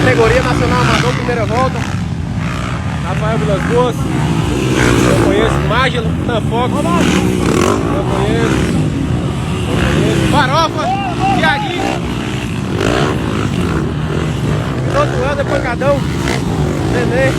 Categoria Nacional Amador, primeira volta. Rafael Vilas Boas. Eu conheço. Mágelo, Tanfox. Eu conheço. Farofa, Tiaguinho. Piloto Anda, Pancadão. Nenê.